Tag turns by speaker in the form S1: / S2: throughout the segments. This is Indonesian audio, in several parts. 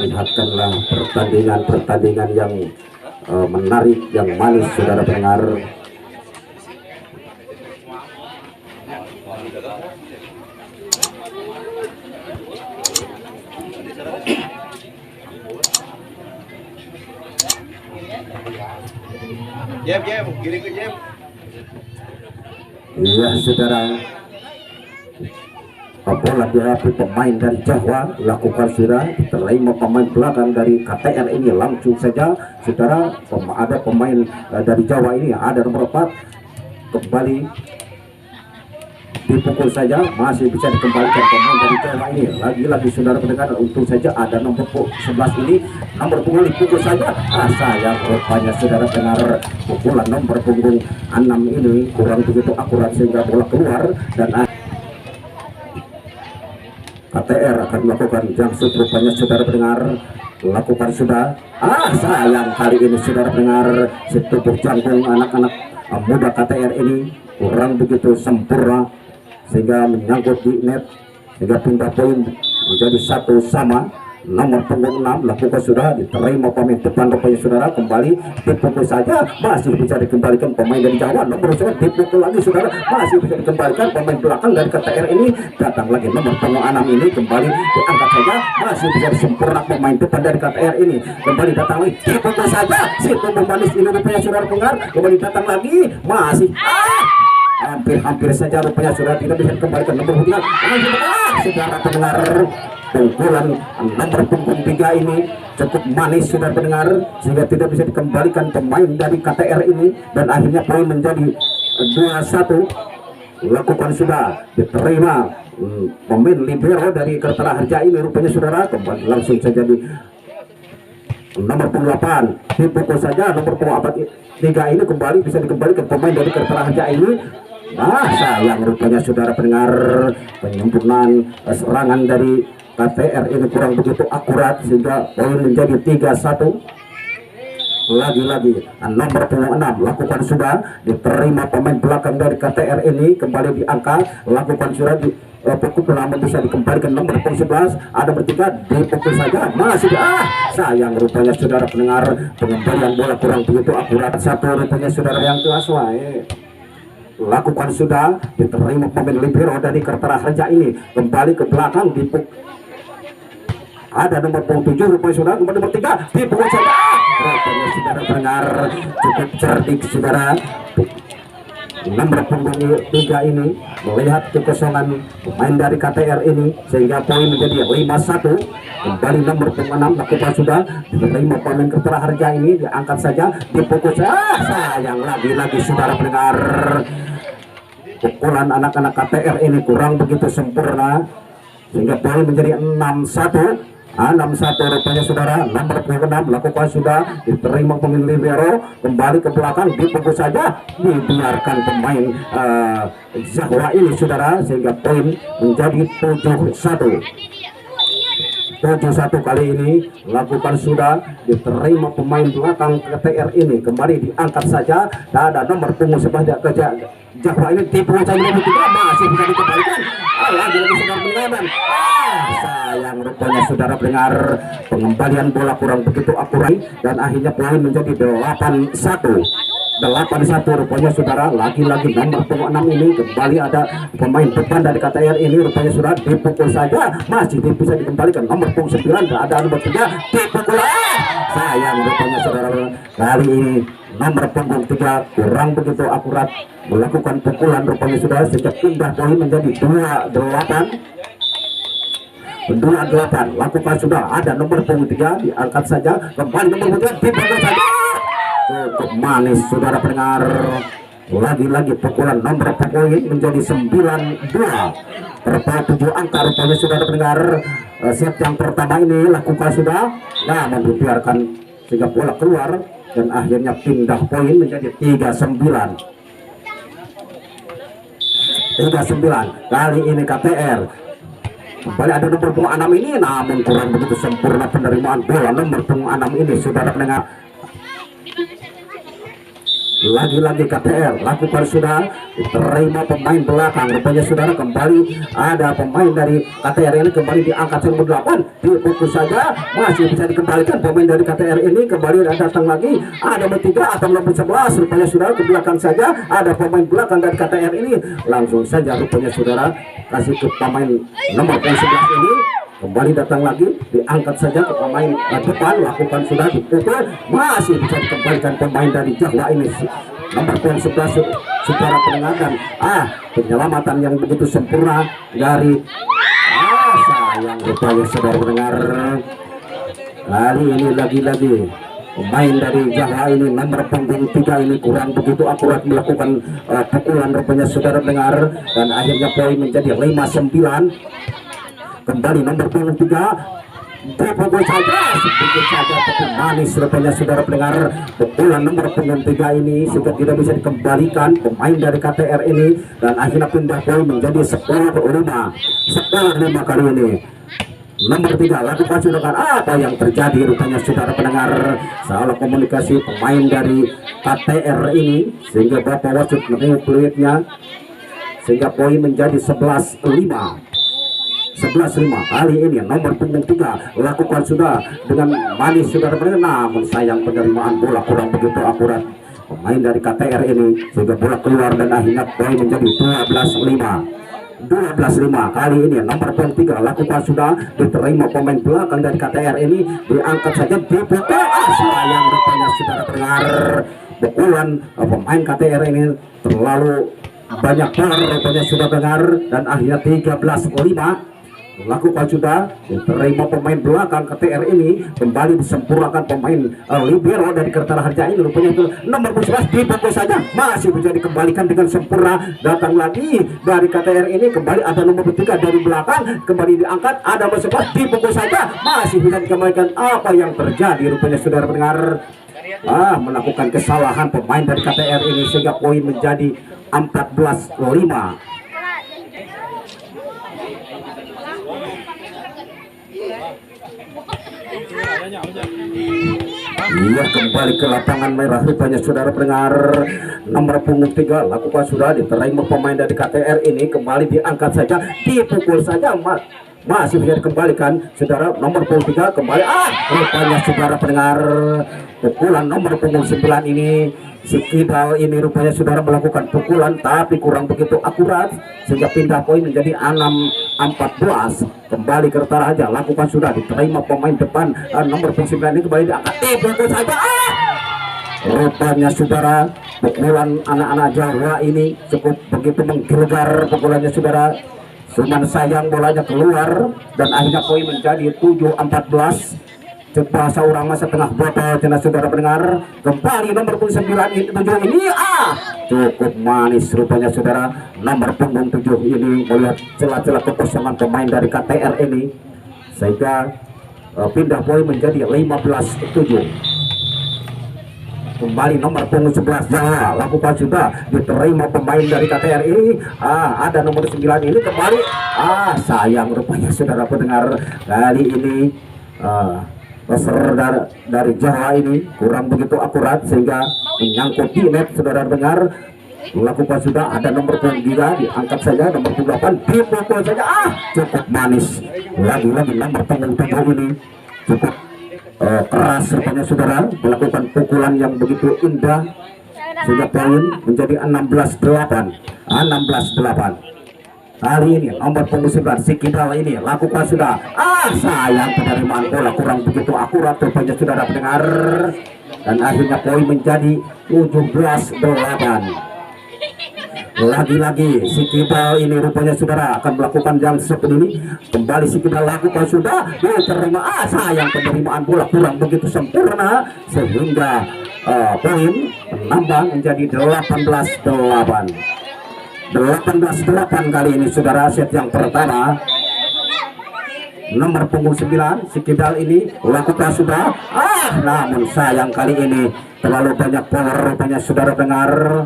S1: Lihatkanlah pertandingan yang menarik, yang manis, saudara pendengar.
S2: Jeb, kiri ke Jeb.
S1: Iya, saudara. Bola diambil pemain dari Jawa, lakukan sudah terima pemain belakang dari KTR ini langsung saja, saudara. Ada pemain dari Jawa ini, ada nomor 4 kembali dipukul saja, masih bisa dikembalikan pemain dari Jawa ini. Lagi-lagi saudara pendengar, untung saja ada nomor 11 ini, nomor punggung dipukul saja. Sayang rupanya saudara dengar, pukulan nomor punggung 6 ini kurang begitu akurat sehingga bola keluar. Dan KTR akan melakukan jangsut, rupanya saudara pendengar, lakukan sudah. Sayang kali ini saudara pendengar, setubuh jangkung anak-anak muda KTR ini kurang begitu sempurna sehingga menyangkut di net, sehingga pindah poin menjadi 1-1. Nomor punggung 6 lakukan sudah, diterima pemain depan rupanya saudara, kembali dipukul saja, masih bisa dikembalikan pemain dari Jawa. Nomor 9 dipukul lagi saudara, masih bisa dikembalikan pemain belakang dari KTR ini. Datang lagi nomor punggung 6 ini, kembali diangkat saja, masih bisa disempurna pemain depan dari KTR ini. Kembali datang lagi, dipukul saja, si pemain manis ini rupanya saudara pendengar, kembali datang lagi, masih hampir saja rupanya sudah tidak bisa dikembalikan nomor 3. Saudara pendengar, pukulan nomor punggung 3 ini cukup manis sudah pendengar, sehingga tidak bisa dikembalikan pemain dari KTR ini, dan akhirnya poin menjadi 2-1. Lakukan sudah, diterima pemain libero dari Kertara Harja ini rupanya saudara, kembali langsung saja di nomor punggung 8 dipukul saja. Nomor punggung 3 ini kembali bisa dikembalikan pemain dari Kertara Harja ini. Sayang rupanya saudara pendengar, penyempurnaan serangan dari KTR ini kurang begitu akurat sehingga poin menjadi 3-1. Lagi-lagi nomor punggung 6 lakukan sudah, diterima pemain belakang dari KTR ini, kembali diangkat, lakukan sudah di pukul lama bisa dikembalikan nomor punggung 11, ada bertiga, dipukul saja, masih sayang rupanya saudara pendengar, pengembalian bola kurang begitu akurat. Satu rupanya saudara yang kelas lakukan sudah, diterima pemain libero dari Kertara Harja ini, kembali ke belakang, dipukul. Ada nomor punggung 7 rupanya saudara, nomor 3 dipukul saja. Rupanya saudara pendengar, cukup cerdik saudara. Nomor punggung 3 ini melihat kekosongan pemain dari KTR ini sehingga poin menjadi 5-1. Kembali nomor punggung 6 lakukan sudah, diterima pemain Kertara Harja ini, diangkat saja, dipukul saja. Sayang lagi-lagi saudara pendengar, pukulan anak-anak KTR ini kurang begitu sempurna sehingga poin menjadi 6-1. 6-1 rupanya saudara. Nomor punggung 6 lakukan sudah, diterima pemain libero, kembali ke belakang, dipukul saja, dibiarkan pemain Jawa ini saudara, sehingga poin menjadi 7-1. 7-1 kali ini lakukan sudah, diterima pemain belakang KTR ini, kembali diangkat saja. Ada nomor punggung sebanyak Jawa ini dipukul saja, masih bisa dikembalikan. Lagi-lagi saudara pendengar, sayang rupanya saudara pendengar, pengembalian bola kurang begitu akurat dan akhirnya poin menjadi 8-1. 8-1 rupanya saudara. Lagi-lagi nomor punggung 6 ini, kembali ada pemain depan dari KTR ini rupanya saudara, dipukul saja, masih bisa dikembalikan. Nomor punggung 9 ada nomor 3 dipukul. Sayang rupanya saudara, kali ini nomor punggung 3 kurang begitu akurat melakukan pukulan rupanya saudara, sehingga pindah poin menjadi 2-8. Lakukan sudah, ada nomor punggung 3 diangkat saja, kembali nomor 3 dipukul saja. Cukup manis saudara pendengar. Lagi-lagi pukulan nomor poin menjadi 9-2. Terpaut 7 angka rupanya saudara pendengar. Set yang pertama ini lakukan sudah, namun dibiarkan sehingga bola keluar dan akhirnya pindah poin menjadi 3-9. 3-9 kali ini KTR. Kembali ada nomor punggung 6 ini, namun kurang begitu sempurna penerimaan bola nomor punggung 6 ini saudara pendengar. lagi-lagi KTR lakukan sudah diterima pemain belakang. Rupanya saudara kembali ada pemain dari KTR ini kembali diangkat nomor 8 dipukul saja, masih bisa dikembalikan pemain dari KTR ini kembali datang lagi ada nomor 3 atau nomor 11. Rupanya saudara ke belakang saja ada pemain belakang dari KTR ini langsung saja rupanya saudara kasih ke pemain nomor 11 ini kembali datang lagi diangkat saja ke pemain depan lakukan sudah dipukul masih bisa dikembalikan pemain dari Jawa ini nomor 11 secara pendengar dan penyelamatan yang begitu sempurna dari sayang rupanya saudara pendengar kali ini lagi-lagi pemain dari Jawa ini nomor punggung 3 ini kurang begitu akurat melakukan pukulan rupanya saudara dengar dan akhirnya poin menjadi 5-9. Kembali nomor punggung 3 dipukul saja sedikit saja tapi manis rupanya saudara pendengar pukulan nomor punggung 3 ini sudah tidak bisa dikembalikan pemain dari KTR ini dan akhirnya pindah poin menjadi 10-5 kali ini. Nomor 3 lakukan sudah apa yang terjadi rupanya saudara pendengar salah komunikasi pemain dari KTR ini sehingga bapak wasit menengok peluitnya sehingga poin menjadi 11-5 kali ini nomor punggung 3 lakukan sudah dengan manis saudara pendengar namun sayang penerimaan bola kurang begitu akurat pemain dari KTR ini sehingga bola keluar dan akhirnya poin menjadi 12-5 kali ini nomor punggung 3 lakukan sudah diterima pemain belakang dari KTR ini diangkat saja dipukul sayang rupanya saudara pendengar pukulan pemain KTR ini terlalu banyak power rupanya sudah dengar dan akhirnya 13-5 lakukan sudah diterima pemain belakang KTR ini kembali disempurnakan pemain libero dari Kertara Harja ini rupanya itu nomor 11 dipukul saja masih bisa dikembalikan dengan sempurna datang lagi dari KTR ini kembali ada nomor 3 dari belakang kembali diangkat ada nomor 11 dipukul saja masih bisa dikembalikan apa yang terjadi rupanya saudara pendengar melakukan kesalahan pemain dari KTR ini sehingga poin menjadi 14-5. Iya kembali ke lapangan merah rupanya saudara pendengar nomor punggung 3 lakukan sudah diterima pemain dari KTR ini kembali diangkat saja dipukul saja masih bisa dikembalikan saudara nomor punggung 3 kembali rupanya saudara pendengar pukulan nomor punggung 9 ini si Kidal ini rupanya saudara melakukan pukulan tapi kurang begitu akurat sehingga pindah poin menjadi 6-14 kembali ke Kertara aja lakukan sudah diterima pemain depan nomor 9 ini kembali diangkat dipukul saja rupanya saudara pukulan anak-anak Jawa ini cukup begitu menggelegar pukulannya saudara cuman sayang bolanya keluar dan akhirnya poin menjadi 7-14 coba seorang masa tengah botol cina saudara pendengar kembali nomor 9 ini cukup manis rupanya saudara nomor punggung 7 ini melihat celah-celah kekosongan pemain dari KTR ini sehingga pindah poin menjadi 15-7 kembali nomor punggung 11 lakukan sudah diterima pemain dari KTR ini ada nomor 9 ini kembali sayang rupanya saudara pendengar kali ini Passer dari Jawa ini kurang begitu akurat sehingga menyangkut di net saudara dengar melakukan sudah ada nomor 3 diangkat saja nomor 8 dipukul saja cukup manis lagi-lagi nomor punggung 7 ini cukup keras rupanya saudara melakukan pukulan yang begitu indah sehingga poin menjadi 16-8 kali ini nomor punggung 9 si Kidal ini lakukan sudah sayang penerimaan bola kurang begitu akurat rupanya saudara pendengar dan akhirnya poin menjadi 17-8 lagi-lagi si Kidal ini rupanya saudara akan melakukan yang seperti ini kembali si Kidal lakukan sudah diterima sayang penerimaan bola kurang begitu sempurna sehingga poin menambah menjadi 18-8 kali ini saudara set yang pertama nomor punggung 9 si Kidal ini lakukan sudah namun sayang kali ini terlalu banyak power rupanya saudara dengar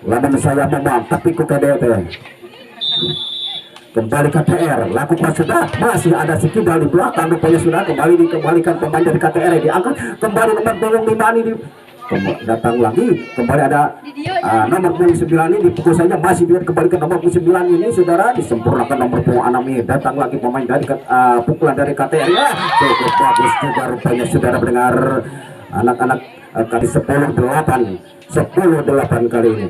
S1: namun saya memang tapi ku KDT kembali KTR lakukan sudah masih ada si Kidal di belakang rupanya sudah kembali dikembalikan pemain dari KTR diangkat kembali nomor punggung 5 ini datang lagi kembali ada nomor punggung 9 ini dipukul saja, masih biar kembali ke nomor punggung 9 ini saudara, disempurnakan nomor punggung 6 ini, datang lagi pemain dari pukulan dari KTR ya, cukup bagus juga rupanya saudara pendengar. Anak-anak kali 10-8 kali ini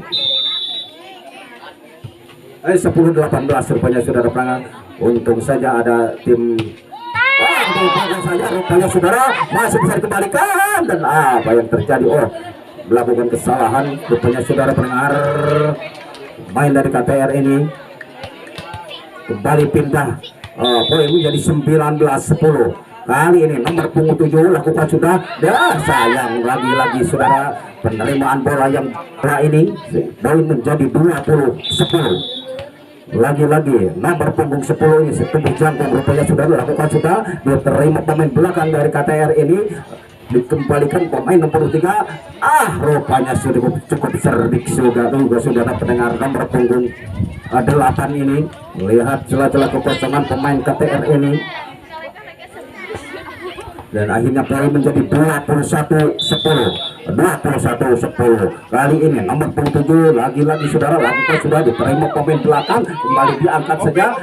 S1: 10-18 rupanya saudara pendengar. Untung saja ada tim saja rupanya saudara, masih bisa dikembalikan, dan apa yang terjadi, melakukan kesalahan rupanya saudara pendengar. Main dari KTR ini kembali pindah poin menjadi 19-10. Kali ini nomor punggung 7 lakukan sudah, sayang lagi-lagi saudara, penerimaan bola yang ini poin menjadi 20-10. Lagi-lagi nomor punggung 10 ini Setubuh Jangkung rupanya sudah dilakukan, sudah diterima pemain belakang dari KTR ini, dikembalikan pemain nomor 3. Rupanya sudah cukup cerdik sudah saudara pendengar. Nomor punggung 8 ini melihat celah-celah kekosongan pemain KTR ini, dan akhirnya poin menjadi 21-10. Kali ini nomor punggung 7 lagi-lagi saudara lakukan, sudah diterima pemain belakang, kembali diangkat saja,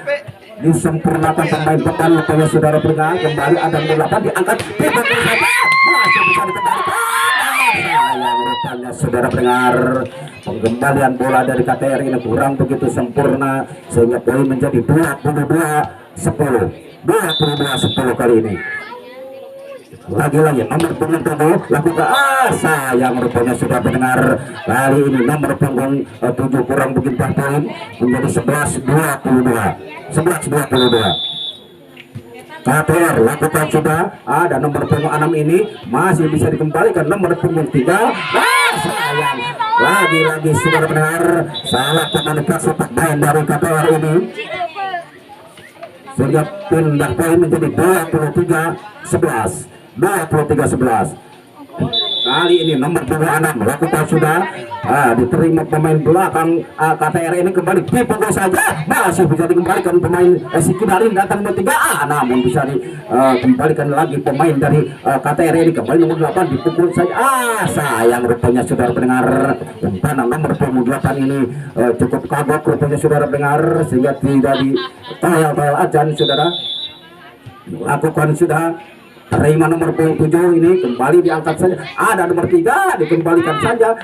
S1: disempurnakan pemain depan rupanya saudara pendengar. Kembali ada nomor 8 diangkat, dipukul saja, masih bisa dikembalikan. Sayang rupanya saudara pendengar, penggembalian bola dari KTR ini kurang begitu sempurna, sehingga poin menjadi 22-10 kali ini. Lagi-lagi nomor punggung 7 lakukan, sayang rupanya sudah pendengar. Kali ini nomor punggung 7 kurang begitu poin menjadi 11-22. KTR lakukan sudah, ada nomor punggung 6 ini masih bisa dikembalikan nomor punggung 3. Sayang lagi-lagi saudara pendengar, salah komunikasi pemain dari KTR ini sehingga pindah poin menjadi 23-11. Kali ini nomor punggung 6 lakukan sudah, diterima pemain belakang KTR ini, kembali dipukul saja, masih bisa dikembalikan pemain Sikidarin, datang nomor 3, namun bisa dikembalikan lagi pemain dari KTR ini, kembali nomor 8 dipukul saja, sayang rupanya saudara pendengar. Umpan nomor punggung 8 ini cukup kagok rupanya saudara pendengar, sehingga tidak di toel ajan saudara. Lakukan sudah, terima nomor punggung 7 ini, kembali diangkat saja, ada nomor 3 dikembalikan saja,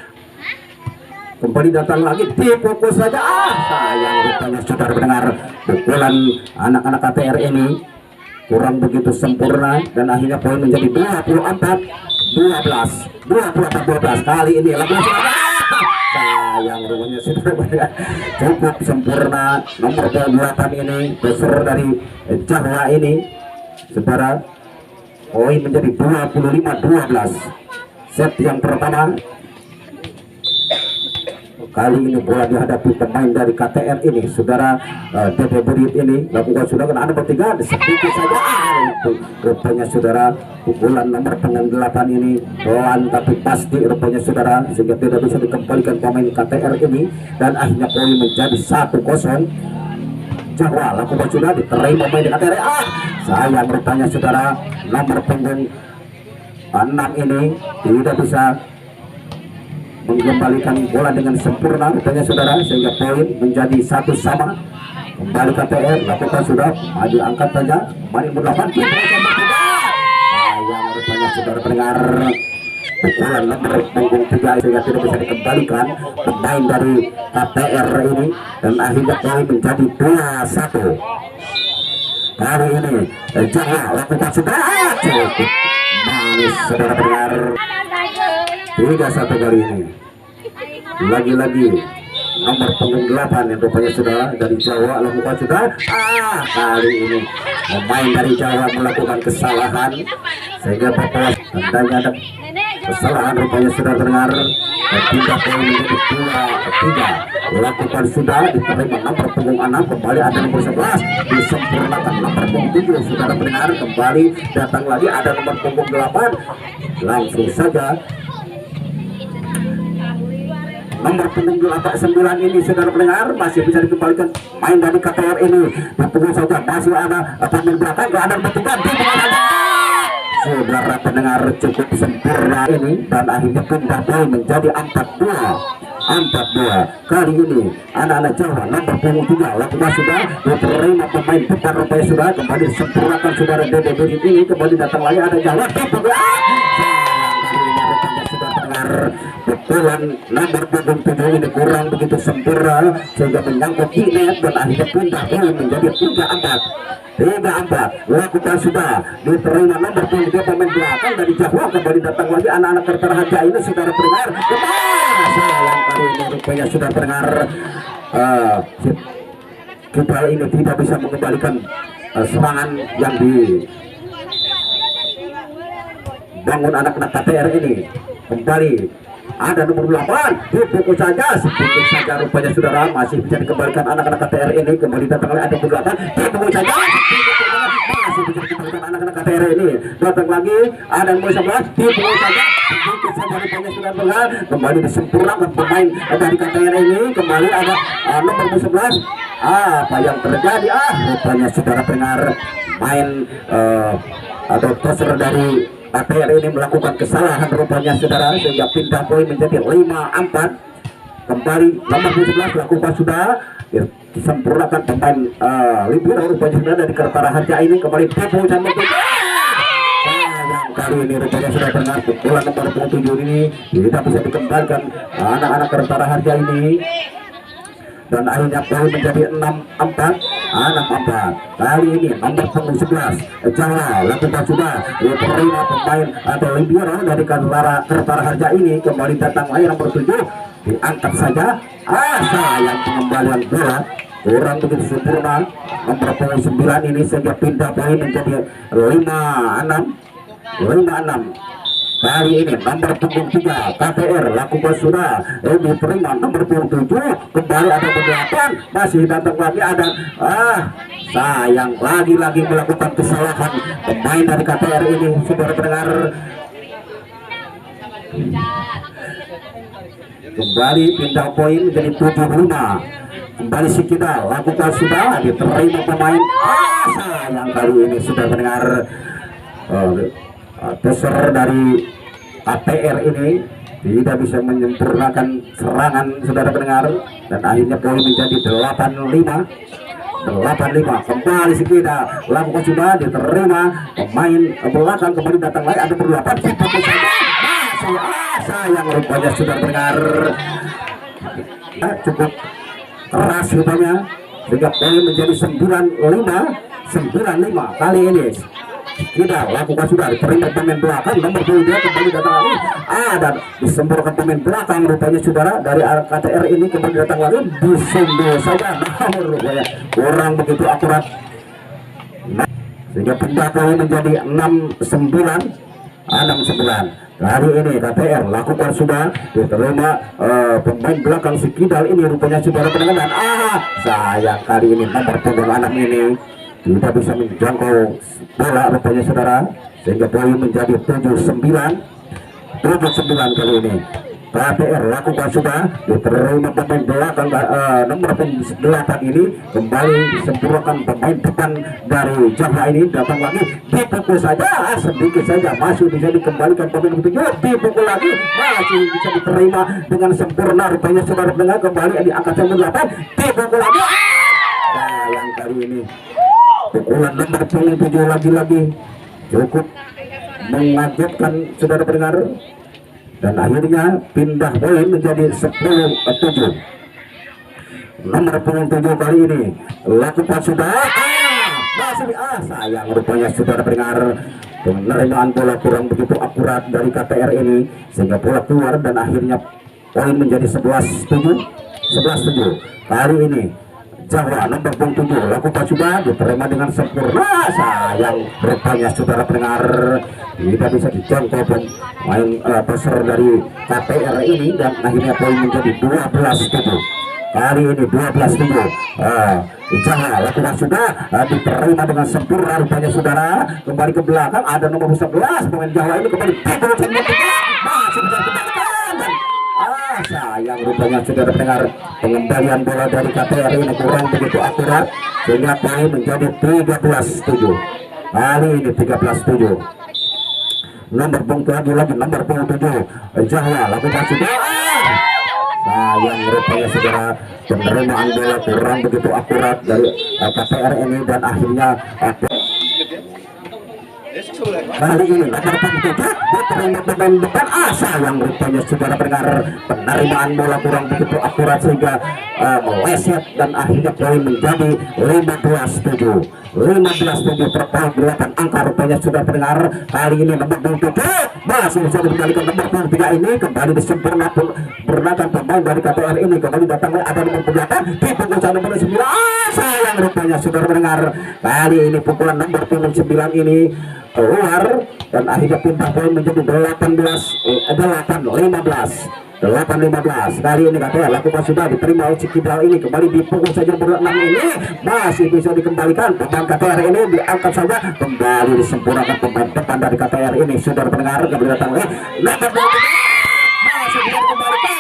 S1: kembali datang lagi dipukul saja, sayang rupanya saudara pendengar. Pukulan anak-anak KTR ini kurang begitu sempurna, dan akhirnya poin menjadi 24-12. Kali ini lagi sayang rupanya saudara pendengar, cukup sempurna nomor 8 ini, besar dari Jawa ini saudara. Poin menjadi 25-12. Set yang pertama. Kali ini bola dihadapi pemain dari KTR ini saudara, DP Burit ini lakukan sudah, kena nomor 3 sedikit saja, rupanya saudara. Pukulan nomor punggung 8 ini pelan tapi pasti rupanya saudara, sehingga tidak bisa dikembalikan pemain KTR ini, dan akhirnya poin menjadi 1-0. Jawa lakukan sudah, diterima pemain di KTR, sayang rupanya saudara. Nomor punggung 6 ini tidak bisa mengembalikan bola dengan sempurna rupanya saudara, sehingga poin menjadi 1-1. Kembali KTR lakukan sudah, maju angkat saja, main berlapan, sayang rupanya saudara pendengar. Pukulan nomor punggung 3 sehingga tidak bisa dikembalikan pemain dari KTR ini, dan akhirnya poin menjadi 2-1. Kali ini Jawa lakukan sudah, cukup manis saudara pendengar, 3-1 kali ini. Lagi-lagi nomor punggung 8 yang rupanya saudara dari Jawa lakukan sudah, kali ini pemain dari Jawa melakukan kesalahan, sehingga bapak tandanya ada kesalahan rupanya saudara pendengar. Pindah poin menjadi 2-3. Lakukan sudah, diterima nomor punggung 6, kembali ada nomor 11, disempurnakan nomor punggung 7 saudara pendengar, kembali datang lagi ada nomor punggung 8, langsung saja nomor punggung 9 ini saudara pendengar masih bisa dikembalikan main dari KTR ini, dipukul saja, masih ada pemain belakang, ada nomor 3, saudara pendengar cukup sempurna ini, dan akhirnya pindah poin menjadi 4-2. Kali ini anak-anak Jawa nomor punggung 3 lakukan sudah diterima pemain depan rupanya sudah kembali disempurnakan saudara Dede Bidit ini, kembali datang lagi ada Jawa sudah dengar pukulan nomor punggung 7 ini kurang begitu sempurna sehingga menyangkut di net dan akhirnya pindah poin menjadi 3-4. Lakukan sudah diterima nomor punggung 3 pemain belakang dari Jawa, kembali datang lagi anak-anak terharga ini saudara pendengar. Sayang kali ini rupanya sudah pendengar kita ini tidak bisa mengembalikan serangan yang dibangun anak-anak KTR ini. Kembali ada nomor 8 dipukul saja sedikit saja rupanya saudara, masih bisa dikembalikan anak-anak KTR ini, kembali datang lagi ada nomor 8 dipukul saja masih bisa dikembalikan anak-anak KTR ini, datang lagi ada nomor 11 dipukul saja sedikit saja rupanya sudah berhasil, kembali disempurnakan pemain dari KTR ini, kembali ada nomor 11. Apa yang terjadi? Rupanya saudara pendengar main atau toser dari KTR ini melakukan kesalahan rupanya saudara, sehingga pindah poin menjadi 5-4. Kembali nomor 11 lakukan sudah disempurnakan pemain libero rupanya sudah dari Kertara Harja ini, kembali Tepo dan yang kali ini rupanya sudah benar pukulan nomor 7 ini tidak bisa dikembalikan anak-anak Kertara Harja ini, dan akhirnya poin menjadi 6-4. Kali ini nomor punggung 11 Jawa lakukan sudah diterima pemain atau libero dari Kertara Harja ini, kembali datang lagi nomor 7 diangkat saja. Sayang pengembalian bola kurang begitu sempurna nomor punggung 9 ini, sehingga pindah poin menjadi 5-6. Kali ini nomor punggung 3 KTR lakukan sudah diterima nomor punggung 7, kembali ada 8 masih datang lagi ada sayang lagi-lagi melakukan kesalahan pemain dari KTR ini saudara pendengar. Kembali pindah poin menjadi 75, kembali si kita lakukan sudah diterima pemain. Sayang kali ini sudah mendengar toser dari KTR ini tidak bisa menyempurnakan serangan saudara pendengar, dan akhirnya poin menjadi 8-5. Kembali kita lakukan sudah diterima pemain belakang, kembali datang lagi ada berlapan sayang rupanya sudah pendengar cukup keras rupanya, sehingga poin menjadi 9-5. Kali ini kita lakukan sudah diterima pemain belakang nomor 2 kembali datang lagi dan disempurnakan pemain belakang rupanya saudara dari KTR ini, kembali datang lagi disundul saja namun rupanya kurang begitu akurat, sehingga pindah poin menjadi 6-9. Kali ini KTR lakukan sudah diterima pemain belakang si Kidal ini rupanya saudara pendengar, dan sayang kali ini nomor punggung 6 ini tidak bisa menjangkau bola rupanya saudara, sehingga poin menjadi 7-9 kali ini. KTR lakukan sudah diterima pemain belakang nomor 8 ini, kembali disempurnakan pemain depan dari Jawa ini, datang lagi dipukul saja sedikit saja masih bisa dikembalikan pemain 7, dipukul lagi masih bisa diterima dengan sempurna rupanya saudara pendengar, kembali diangkat nomor 8 dipukul lagi. Yang kali ini pukulan nomor 7 lagi-lagi cukup mengagetkan saudara pendengar, dan akhirnya pindah poin menjadi 10-7. Nomor 7 kali ini lakukan sudah masih sayang rupanya saudara pendengar, penerimaan bola kurang begitu akurat dari KTR ini, sehingga bola keluar dan akhirnya poin menjadi 11-7. Kali ini Jawa nomor 7 lakukan sudah diterima dengan sempurna, sayang rupanya saudara pendengar tidak bisa dijangkau pemain toser dari KTR ini, dan akhirnya poin menjadi 12-7. Kali ini 12-7. Jawa lakukan sudah diterima dengan sempurna rupanya saudara, kembali ke belakang ada nomor 11 pemain Jawa ini, kembali masih bisa dikembalikan, dan sayang rupanya saudara pendengar pengembalian bola dari KTR ini kurang begitu akurat, sehingga poin menjadi 13-7. Kali ini 13-7. nomor punggung lagi nomor punggung 7 Jawa lakukan sudah sayang rupanya saudara penerimaan bola kurang begitu akurat dari KPR ini dan akhirnya kali ini nomor punggung 7 diterima pemain depan sayang rupanya saudara pendengar penerimaan bola kurang begitu akurat sehingga meleset dan akhirnya poin menjadi 15-7 terpaut 8 angka rupanya sudah pendengar. Kali ini nomor 7 masih bisa dikembalikan nomor 3 ini kembali disempurnakan pemain dari KPR ini kembali datang ada nomor 8 di punggung nomor 9 sayang rupanya sudah pendengar. Kali ini pukulan nomor 9 ini keluar dan akhirnya pindah poin menjadi 8-15 kali ini katanya lakukan sudah diterima oleh Cikidal ini kembali dipukul saja nomor 6 ini masih bisa dikembalikan pemain KTR ini diangkat saja kembali disempurnakan pemain depan dari KTR ini sudah pendengar kembali datang nomor 2 masih bisa dikembalikan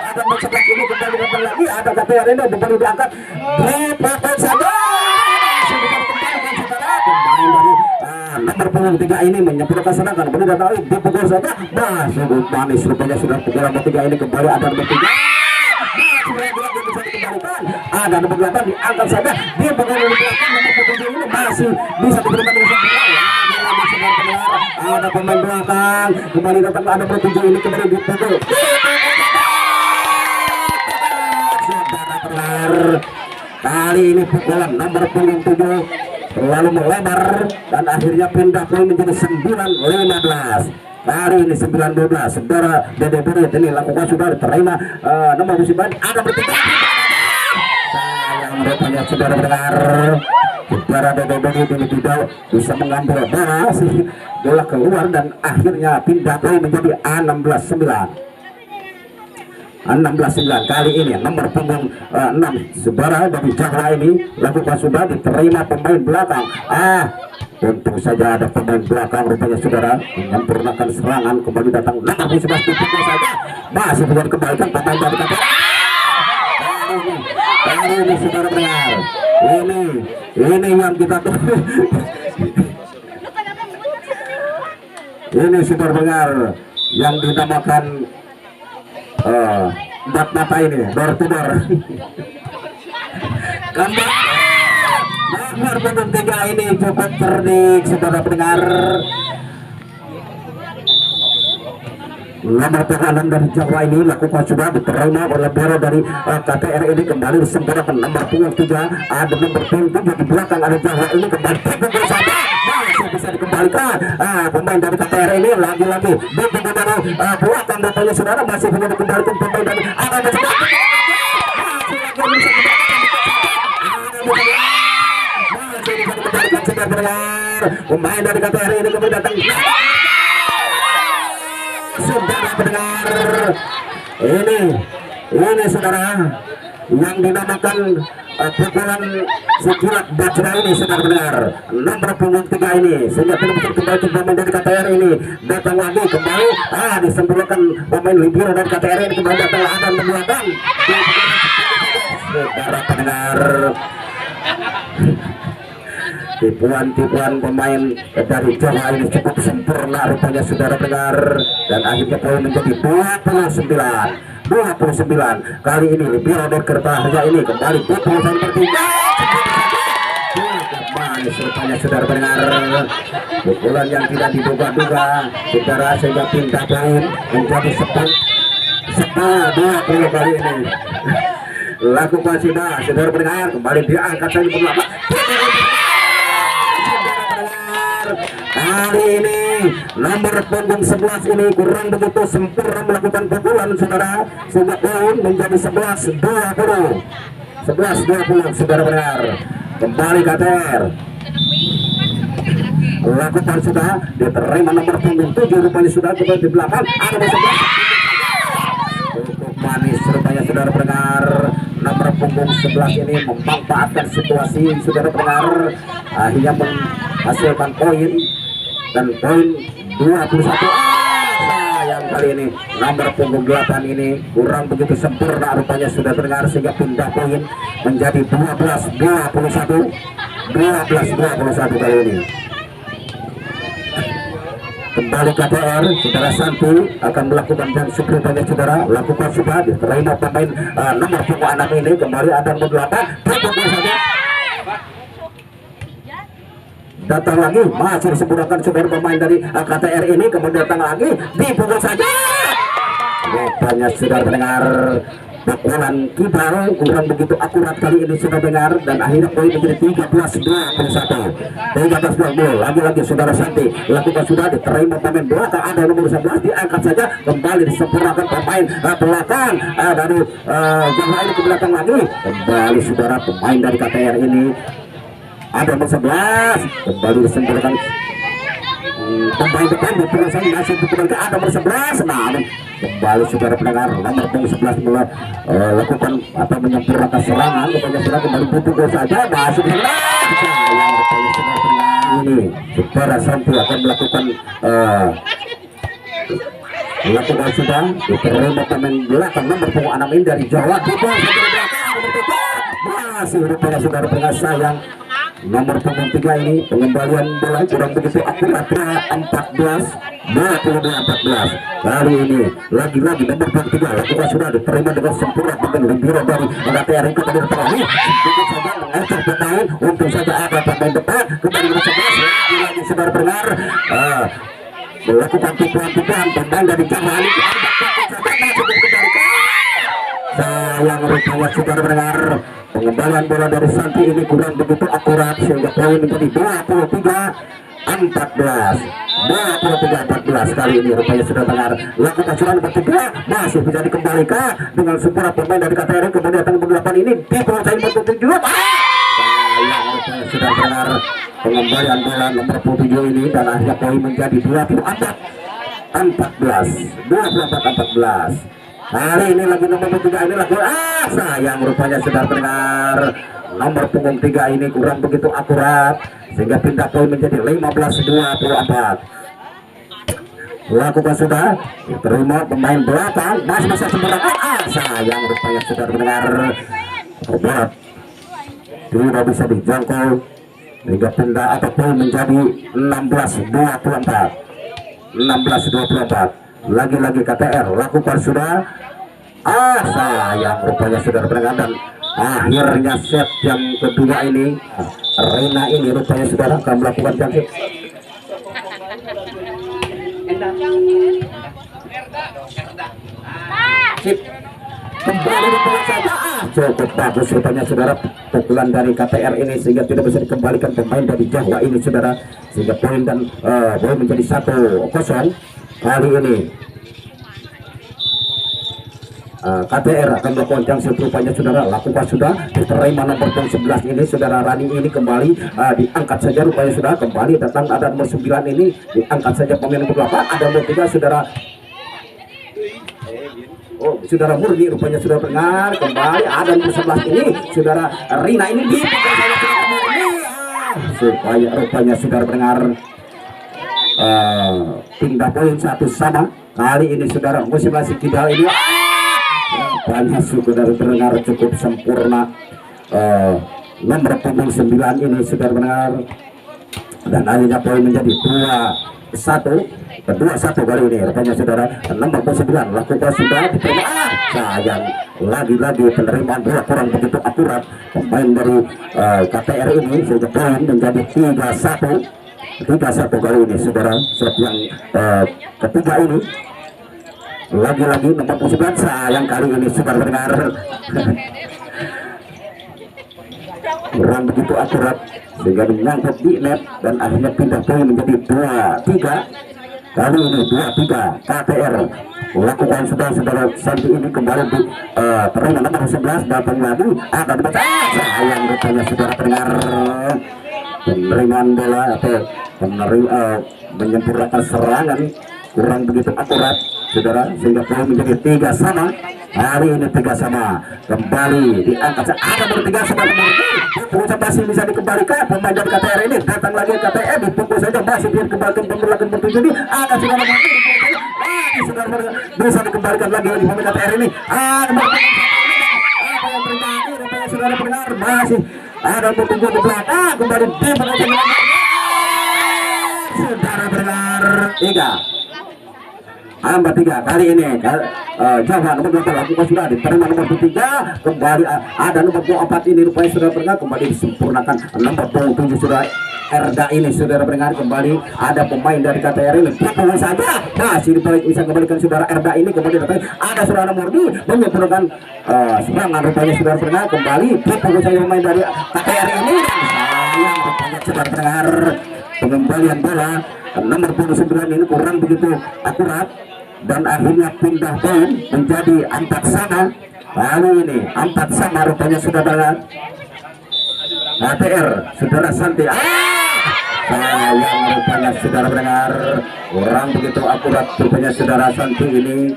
S1: ada mencetak ini kembali datang lagi ada KTR ini kembali diangkat dipukul saja masih bisa dikembalikan saudara pemain dari nomor punggung 3 ini menyempurnakan serangan kembali datang lagi dipukul saja masih manis rupanya sudah pukul nomor 3 ini kembali ada nomor 3 bisa dikembalikan ada nomor 8 diangkat saja dipukul nomor 8 nomor 7 ini masih bisa diterima dengan ada pemain belakang kembali datang ada nomor 7 ini kembali dipukul kali ini pukulan nomor punggung 7 terlalu melebar dan akhirnya pindah poin menjadi 9-15 kali ini 9-12 saudara Dede Burit ini lakukan sudah diterima nomor musibah ada bertiga sayang rupanya saudara mendengar saudara Dede Burit ini tidak bisa mengambil bola sih bola keluar dan akhirnya pindah poin menjadi 16-9 kali ini nomor punggung 6 saudara dari Jawa ini lakukan sudah diterima pemain belakang untung saja ada pemain belakang rupanya saudara menyempurnakan serangan kembali datang nomor 11 dipukul saja masih bisa dikembalikan pemain dari KPR kali ini saudara dengar ini yang kita ini saudara dengar yang dinamakan bat mata ini door to door kembali nomor punggung 3 ini cukup cerdik saudara pendengar nomor pertahanan dari Jawa ini lakukan sudah diterima oleh bola dari KTR ini kembali disempurnakan nomor punggung 3 ada nomor punggung 7 di belakang ada Jawa ini kembali dipukul saja masih bisa dikembalikan pemain dari KTR ini lagi-lagi dipukul dari belakang datanya saudara masih bisa dikembalikan pemain dari ada masih lagi bisa dikembalikan saudara pemain dari KTR ini kembali datang saudara pendengar ini saudara yang dinamakan pukulan sekilat bajra ini saudara pendengar nomor punggung 3 ini sehingga benar-benar kembali pemain dari KTR ini datang lagi kembali disempurnakan pemain libero dari KTR ini kembali datang ada belakang saudara pendengar tipuan pemain dari Jawa ini cukup sempurna rupanya saudara dengar dan akhirnya poin menjadi 29 kali ini libero dari Kertaharja ini kembali pukul sampai 3 manis rupanya saudara pendengar pukulan yang tidak diduga-duga saudara sehingga pindah poin menjadi 10-20 kali ini lakukan sudah saudara pendengar kembali diangkat saja ke belakang kali ini nomor punggung 11 ini kurang begitu sempurna melakukan pukulan saudara sehingga poin menjadi 11-20 saudara benar kembali KTR lakukan sudah diterima nomor punggung 7 rupanya sudah kembali di belakang ada 11 cukup manis rupanya saudara pendengar nomor punggung 11 ini memanfaatkan situasi saudara pendengar akhirnya menghasilkan poin dan poin 21 sayang kali ini nomor punggung 8 ini kurang begitu sempurna rupanya sudah terdengar sehingga pindah poin menjadi 12-21 kali ini kembali KTR. Saudara Santi akan melakukan dan sekretaris saudara lakukan sudah diterima pemain nomor punggung 6 ini. Kembali ada nomor 8 terpukul saja, datang lagi masih disempurnakan saudara pemain dari KTR ini, kemudian datang lagi dipukul saja. Rupanya sudah mendengar pukulan kibal kurang begitu akurat kali ini sudah dengar, dan akhirnya poin menjadi 13-21. 13-20 lagi-lagi saudara Santi lakukan sudah diterima pemain belakang, ada nomor 11 diangkat saja, kembali disempurnakan pemain belakang dari Jawa ini ke belakang lagi, kembali saudara pemain dari KTR ini ada nomor 11 kembali disempurnakan pemain depan berperasaan masih kembali ada nomor 11. Nah, kembali saudara pendengar nomor 11 melakukan atau menyempurnakan serangan kepada saudara, kembali pukul saja masuk ini saudara Santi akan melakukan sudah diterima pemain belakang nomor punggung 6 ini dari Jawa masih rupanya saudara pendengar sayang nomor punggung 3 ini pengembalian bola kurang begitu akurat 14 kali ini lagi-lagi nomor punggung 3 lakukan sudah diterima dengan sempurna dengan Libero dari KTR ke tengah ini untuk saja mengecek pemain, untung saja ada pemain depan kembali nomor 11 lagi saudara pendengar melakukan pukulan pemain dari Jawa ini sayang rupanya saudara pendengar pengembalian bola dari Santi ini kurang begitu akurat sehingga poin menjadi 23-14 kali ini rupanya sudah dengar lakukan serangan ketiga masih bisa dikembalikan dengan sempurna pemain dari KTR, kemudian datang nomor 8 ini dipenguasai nomor 7 sayang rupanya sudah dengar pengembalian bola nomor 7 ini, dan akhirnya poin menjadi 24-14 kali ini lagi nomor 3 ini lagi sayang rupanya sudah dengar nomor punggung 3 ini kurang begitu akurat sehingga pindah poin menjadi 15-24. Lakukan sudah diterima pemain belakang masih bisa sempurna sayang rupanya sudah dengar obat tidak bisa dijangkau hingga pindah atau poin menjadi 16-24. Lagi-lagi KTR lakukan sudah sayang rupanya sudah berangkat, dan akhirnya set yang kedua ini Rena ini rupanya sudah akan melakukan jangkit kembali dipulang saja cukup bagus rupanya saudara pukulan dari KTR ini sehingga tidak bisa dikembalikan pemain dari Jawa ini saudara, sehingga poin dan poin menjadi 1-0 kali ini. KTR akan melakukan jangkit rupanya saudara lakukan sudah diterima nomor 11 ini saudara Rani ini kembali diangkat saja rupanya sudah kembali datang ada nomor 9 ini diangkat saja pemain nomor 8 ada nomor 3 saudara saudara Murni rupanya sudah dengar kembali ada nomor 11 ini saudara Rina ini dipukul supaya rupanya saudara dengar pindah poin 1-1 kali ini saudara musim masih kidal ini banyak saudara dengar cukup sempurna nomor punggung 9 ini saudara dengar, dan akhirnya poin menjadi 2-1 kali ini rupanya saudara nomor 9 lakukan sudah diterima sayang lagi-lagi penerimaan bola kurang begitu akurat pemain dari KTR ini sehingga poin menjadi 3-1 kali ini saudara. Set yang ketiga ini lagi-lagi nomor 9 sayang kali ini saudara dengar kurang begitu akurat sehingga menyangkut di net, dan akhirnya pindah poin menjadi 2-3 kali ini 2-3 KTR lakukan sudah saudara Santi ini kembali di terima nomor 11 datang lagi ada dibaca sayang rupanya saudara dengar penerimaan bola atau menyempurnakan serangan kurang begitu akurat saudara sehingga poin menjadi 3-3 kali ini 3-3 kembali diangkat ada nomor 3 saudara nomor masih bisa dikembalikan pemain dari KTR ini datang lagi KTR dipukul saja masih dikembalikan pembelakan bertujuh ini ada saudara lagi saudara bisa dikembalikan lagi pemain KTR ini nomor apa yang terjadi rupanya saudara pendengar masih ada petunjuk di belakang kembali di saudara pendengar tiga. Nomor 3 kali ini Jawa nomor 8 lakukan sudah diterima nomor 3 kembali ada nomor 4 ini rupanya sudah pendengar kembali disempurnakan nomor 7 sudah Erda ini saudara pendengar kembali ada pemain dari KTR ini pukul saja masih dibalik bisa kembalikan saudara Erda ini kembali datang ada saudara nomor 2 menyempurnakan serangan rupanya saudara pendengar kembali pukul saja pemain dari KTR ini sayang rupanya saudara pendengar pengembalian bola nomor 29 ini kurang begitu akurat dan akhirnya pindah poin menjadi 4 sama. Lalu ini 4 sama rupanya saudara KTR saudara Santi sayang rupanya saudara pendengar kurang begitu akurat rupanya saudara Santi ini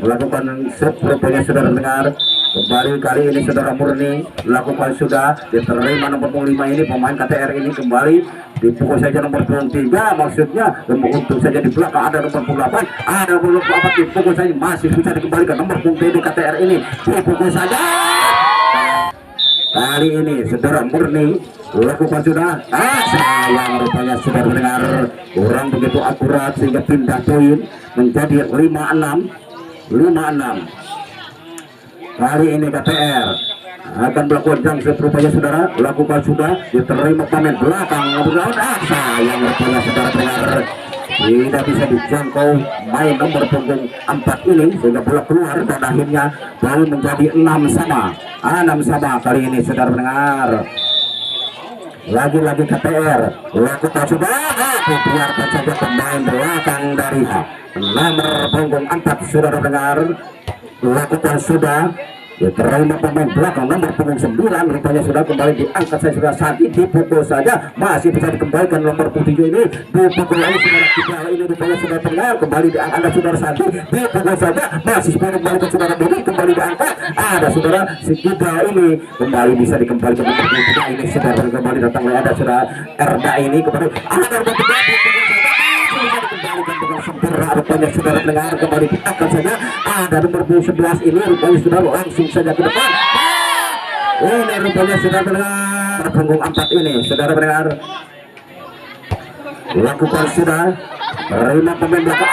S1: melakukan set rupanya saudara pendengar kembali kali ini saudara Murni lakukan sudah diterima nomor 5 ini pemain KTR ini kembali dipukul saja nomor 3 maksudnya untuk saja di belakang ada nomor 8 ada nomor 4 dipukul saja masih bisa dikembalikan nomor 3 KTR ini dipukul saja kali ini saudara Murni lakukan sudah sayang rupanya saudara pendengar kurang begitu akurat sehingga pindah poin menjadi 5-6 kali ini KTR akan melakukan jam rupanya saudara lakukan sudah diterima pemain belakang sayang rupanya saudara pendengar tidak bisa dijangkau main nomor punggung 4 ini sehingga bola keluar dan akhirnya baru menjadi 6 sama kali ini saudara pendengar lagi-lagi KTR lakukan sudah biarkan saja pemain belakang dari nomor punggung 4 saudara pendengar lakukan sudah diterima pemain belakang nomor punggung 9 rupanya sudah kembali diangkat saya sudah Santi dipukul saja masih bisa dikembalikan nomor 7 ini dipukul lagi saudara kita ini rupanya sudah tenang kembali diangkat saudara Santi dipukul saja masih bisa dikembalikan saudara Budi kembali diangkat ada saudara Sikida ini kembali bisa dikembalikan nomor 3 ini saudara kembali datang ada saudara Erda ini kembali ada nomor 3 dikembalikan dengan sempurna rupanya saudara pendengar kembali diangkat saja ada nomor 11 ini rupanya sudah langsung saja ke depan ini rupanya saudara pendengar punggung 4 ini saudara pendengar lakukan sudah terima pemain belakang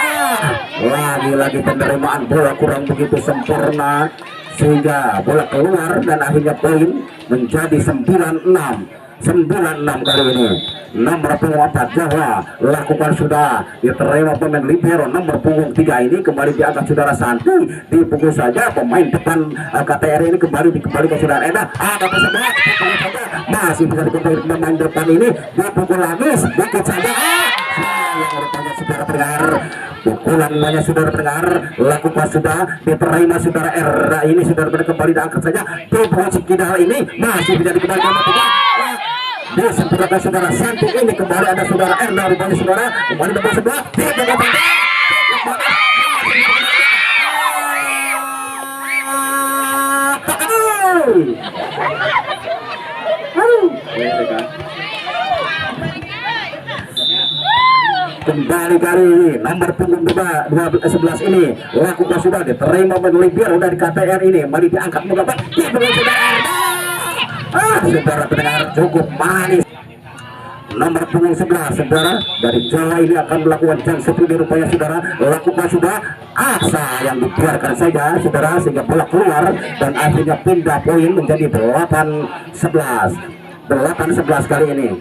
S1: lagi-lagi penerimaan bola kurang begitu sempurna sehingga bola keluar dan akhirnya poin menjadi 9-6 kali ini nomor punggung 4 Jawa lakukan sudah diterima pemain libero nomor punggung 3 ini kembali diangkat saudara Santi dipukul saja pemain depan KTR ini kembali dikembalikan saudara Eda ada persebelah masih bisa dikembalikan pemain depan ini dipukul lagi sedikit saja yang rupanya saudara pendengar pukulan banyak saudara pendengar lakukan sudah diterima saudara Era ini saudara pendengar kembali diangkat saja dipukul Sikidal ini masih bisa dikembalikan disempurnakan saudara Santi ini kembali ada saudara Erna rupanya saudara kembali nomor 11 kembali kali nomor punggung 11 ini lakukan sudah diterima melibir udah di KTR ini kembali diangkat mendapat saudara pendengar cukup manis nomor punggung 11 saudara dari Jawa ini akan melakukan jam seperti rupanya saudara lakukan sudah yang dibiarkan saja saudara sehingga bola keluar dan akhirnya pindah poin menjadi 8-11 kali ini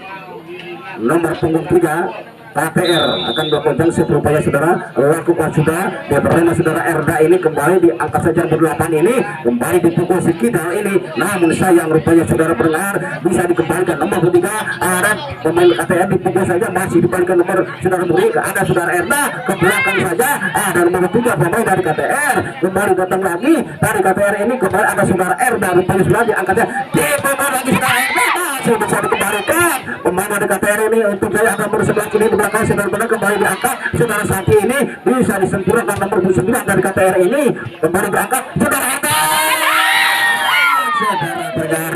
S1: nomor punggung 3 KTR akan melakukan jangkep rupanya saudara lakukan sudah diterima saudara Erda ini kembali diangkat saja ber-8 ini kembali dipukul Sikidal ini namun sayang rupanya saudara pendengar bisa dikembalikan nomor 3 ada pemain KTR dipukul saja masih dikembalikan nomor saudara Muri ada saudara Erda ke belakang saja ada nomor 3 pemain dari KTR kembali datang lagi dari KTR ini kembali ada saudara Erda rupanya sudah diangkatnya dipukul lagi saudara Erda masih bisa dikembalikan pemain dari KTR ini untuk saya akan bersebelah kini belakang saudara kembali diangkat saudara Santi ini bisa disempurnakan nomor 9 dari KTR ini kembali diangkat saudara pendengar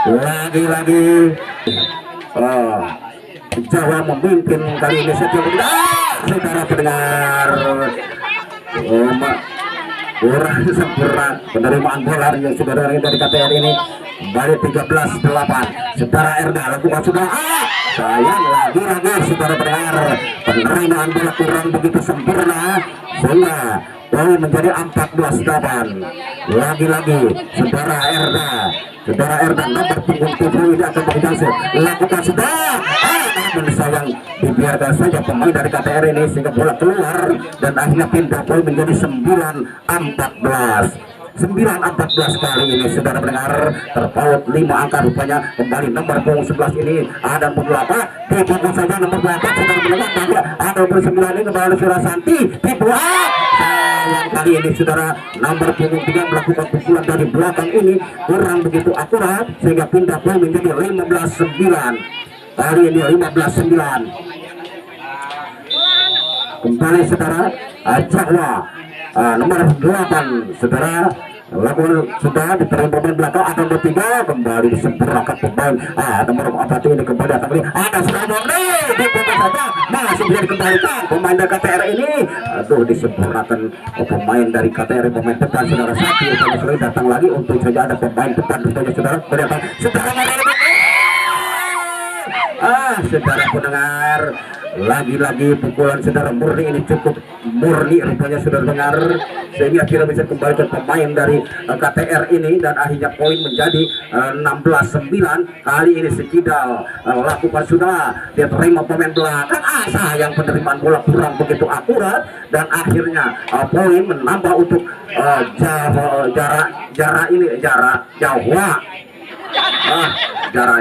S1: lagi-lagi Jawa memimpin kali ini saudara pendengar kurang sempurna penerimaan bola yang sudah dari KTR ini. Kembali 13-8 saudara Erda lakukan sudah sayang lagi saudara pendengar, penerimaan bola kurang begitu sempurna sehingga poin menjadi 14-8. Lagi-lagi saudara Erda nomor punggung 7 ini akan berjangkut lakukan sudah namun sayang dibiarkan saja pemain dari KTR ini sehingga bola keluar dan akhirnya pindah poin menjadi 9-14. 9-14 kali ini saudara pendengar, terpaut 5 angka rupanya. Kembali nomor punggung 11 ini ada nomor 8 dipukul saja nomor 8 saudara pendengar, ada nomor 9 ini kembali Surah Santi dibuat sayang kali ini saudara. Nomor punggung 3 melakukan pukulan dari belakang ini kurang begitu akurat sehingga pindah poin menjadi 15-9 kali ini. 15-9 kembali saudara. Jawa nomor 8 saudara lakukan sudah diterima pemain belakang, ada nomor 3 kembali disempurnakan pemain nomor 4 ini kembali datang ini ada sudah murni dipotong saja masih bisa dikembalikan pemain dari KTR ini. Aduh disempurnakan pemain dari KTR, pemain depan saudara Sati sudah datang lagi untuk saja ada pemain depan rupanya saudara berdatang saudara saudara pendengar. Lagi-lagi pukulan saudara murni ini cukup murni rupanya saudara dengar sehingga akhirnya bisa kembalikan pemain dari KTR ini dan akhirnya poin menjadi 16-9 kali ini. Sekidal lakukan sudah dia terima pemain belakang sayang penerimaan bola kurang begitu akurat dan akhirnya poin menambah untuk jarak Jawa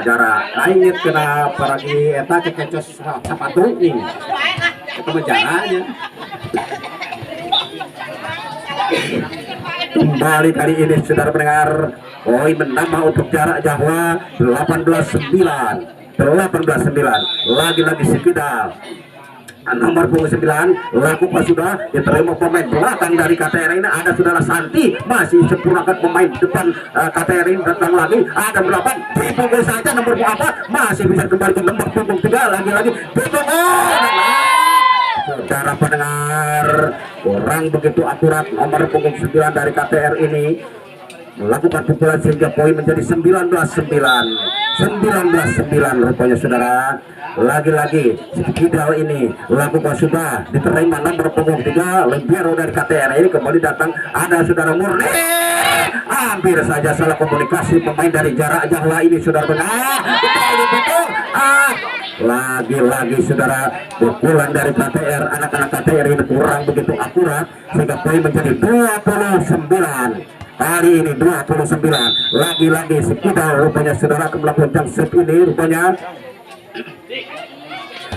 S1: jarak inget kena pergi eta kekecos sepatu ini itu menjaranya. Kembali kali ini saudara pendengar poin menambah untuk jarak Jawa 18-9 lagi-lagi Sekidal nomor punggung 9 lakukan sudah diterima pemain belakang dari KTR ini ada saudara Santi masih sempurnakan pemain depan KTR ini datang lagi ada 8 dipukul saja nomor 4 masih bisa kembali ke nomor punggung 3 lagi-lagi dipukul. Saudara pendengar kurang begitu akurat nomor punggung 9 dari KTR ini melakukan pukulan sehingga poin menjadi 19-9 rupanya saudara. Lagi-lagi Sekidal ini lakukan sudah diterima nomor punggung 3 Libero dari KTR ini kembali datang ada saudara murni hampir saja salah komunikasi pemain dari jarak Jawa ini saudara benar lagi-lagi saudara pukulan dari KTR anak-anak KTR ini kurang begitu akurat sehingga poin menjadi 29 kali ini 29 lagi-lagi Sekidal rupanya saudara melakukan jangkut ini rupanya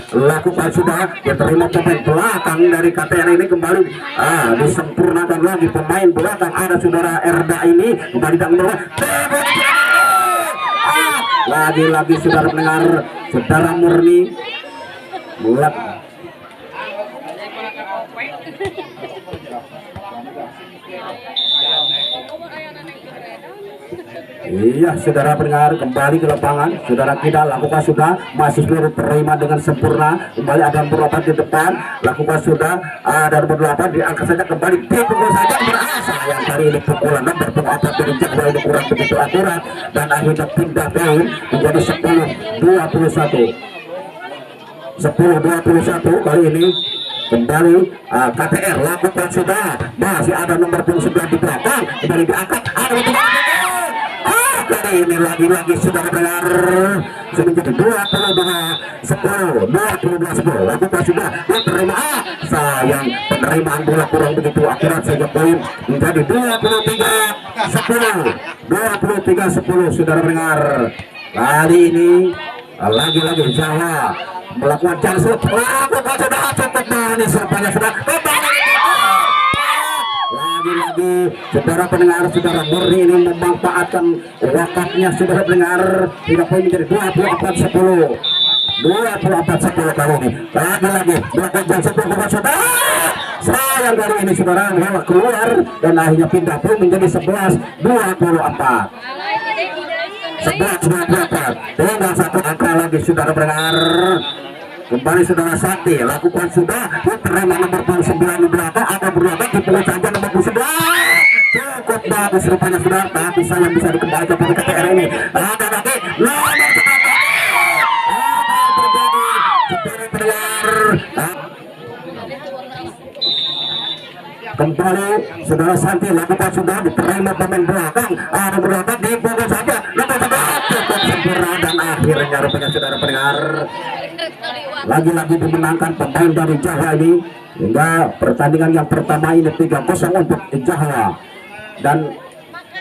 S1: lakukan sudah diterima pemain belakang dari KTR ini kembali disempurnakan lagi pemain belakang ada saudara Erda ini kembali lagi-lagi saudara mendengar saudara murni bulat iya saudara pendengar kembali ke lapangan saudara kita lakukan sudah masih belum terima dengan sempurna kembali ada nomor 8 di depan lakukan sudah ada nomor 8 diangkat saja kembali dipukul saja berasa yang kali ini pukulan nomor 4 dari Jawa ini kurang begitu akurat dan akhirnya pindah poin menjadi 10-21 kali ini kembali KTR lakukan sudah masih ada nomor 9 di belakang kembali diangkat ada kali ini lagi-lagi sudah dengar menjadi 22-10 lakukan sudah diterima sayang penerimaan bola kurang begitu akurat sehingga poin menjadi 23-10 saudara dengar kali ini lagi-lagi Jawa melakukan jangkut lakukan sudah cukup manis rupanya sudah lagi-lagi saudara pendengar saudara murni ini memanfaatkan wakafnya saudara pendengar hingga poin menjadi 24-10 kali ini lagi-lagi melakukan jangkut saudara sayang kali ini saudara keluar dan akhirnya pindah poin menjadi 11-24 tinggal satu angka lagi saudara pendengar kembali saudara Sakti lakukan sudah diterima nomor 9 di belakang ada berapa dipukul saja nomor 9 bagus rupanya sudah, tapi sayang bisa dikembalikan pada KTR ini. Ada lagi nomor 19. Terjadi saudara pendengar. Kembali saudara Santi lakukan sudah diterima pemain belakang, ada belakang dipukul saja, cukup sempurna dan akhirnya rupanya saudara pendengar lagi-lagi dimenangkan pemain dari Jawa ini hingga pertandingan yang pertama ini 3-0 untuk Jawa. Dan